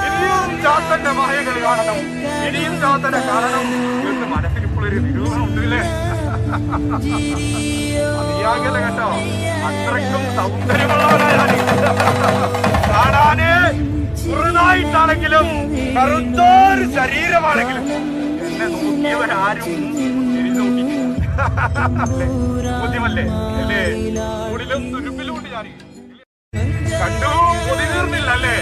ഇനിയും ചാത്തന്റെ മായകളി കാണണം, ഇനിയും ചാത്തനെ കാണണം എന്ന് മനസ്സിൽ ഇപ്പോഴൊരു നിരൂപണം ഉണ്ടല്ലേ. അതിയാകല കേട്ടോ, അത്രയ്ക്കും സൗന്ദര്യമുള്ളവരാണ്. കാണാന് ചെറുതായിട്ടാണെങ്കിലും കറുത്തൊരു ശരീരമാണെങ്കിലും എന്നെ നോക്കിയവരാരും തിരിഞ്ഞു നോക്കി. ബോധ്യമല്ലേ അല്ലേ? ഉള്ളിലും തുരുമ്പിലുണ്ട് ഞാൻ കണ്ടു പൊതിർന്നില്ലല്ലേ.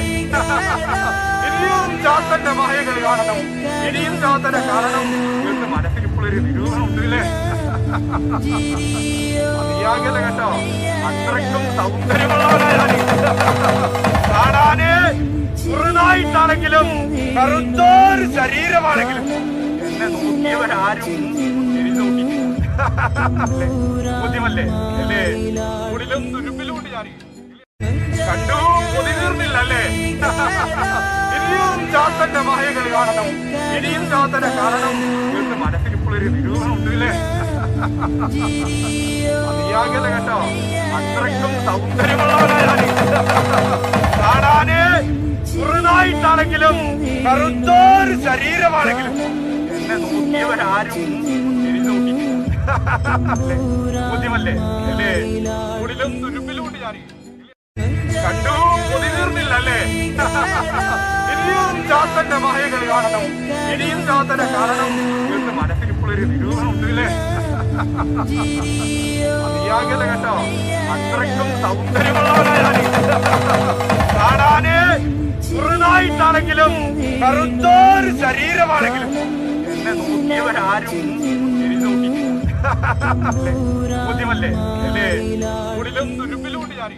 ഇനിയും ചാത്തന്റെ മായകളി കാണണം, ഇനിയും ചാത്തനെ കാണണം എന്ന് മനസ്സിൽ ഇപ്പോഴൊരു നിരൂപണം ഉണ്ടല്ലേ. അതിയാകല കേട്ടോ, അത്രയ്ക്കും സൗന്ദര്യമുള്ളവരാണ്. കാണാന് ചെറുതായിട്ടാണെങ്കിലും കറുത്തൊരു ശരീരമാണെങ്കിലും എന്നെ നോക്കിയവരാരും തിരിഞ്ഞു നോക്കി. ബോധ്യമല്ലേ അല്ലേ? ഉള്ളിലും തുരുമ്പിലുണ്ട് ഞാൻ കണ്ടു പൊതിർന്നില്ലല്ലേ. ഇനിയും ചാത്തന്റെ മായകളി കാണണം, ഇനിയും ചാത്തനെ കാണണം എന്ന് മനസ്സിൽ ഇപ്പോഴൊരു നിരൂപണം ഉണ്ടല്ലേ. അതിയാകല കേട്ടോ, അത്രയ്ക്കും സൗന്ദര്യമുള്ളവരാണ്. കാണാന് ചെറുതായിട്ടാണെങ്കിലും കറുത്തൊരു ശരീരമാണെങ്കിലും എന്നെ നോക്കിയവരാരും തിരിഞ്ഞു നോക്കി. ബോധ്യമല്ലേ അല്ലേ? ഉള്ളിലും തുരുമ്പിലുണ്ട് ഞാൻ കണ്ടു പൊതിർന്നില്ലല്ലേ. ഇനിയും ചാത്തന്റെ മായകളി കാണണം, ഇനിയും ചാത്തനെ കാണണം എന്ന് മനസ്സിൽ ഇപ്പോഴൊരു നിരൂപണം ഉണ്ടല്ലേ. അതിയാകല കേട്ടോ, അത്രയ്ക്കും സൗന്ദര്യമുള്ളവരാണ്. കാണാന് ചെറുതായിട്ടാണെങ്കിലും കറുത്തൊരു ശരീരമാണെങ്കിലും എന്നെ നോക്കിയവരാരും തിരിഞ്ഞു നോക്കി. ബോധ്യമല്ലേ അല്ലേ? ഉള്ളിലും തുരുമ്പിലുണ്ട് ഞാൻ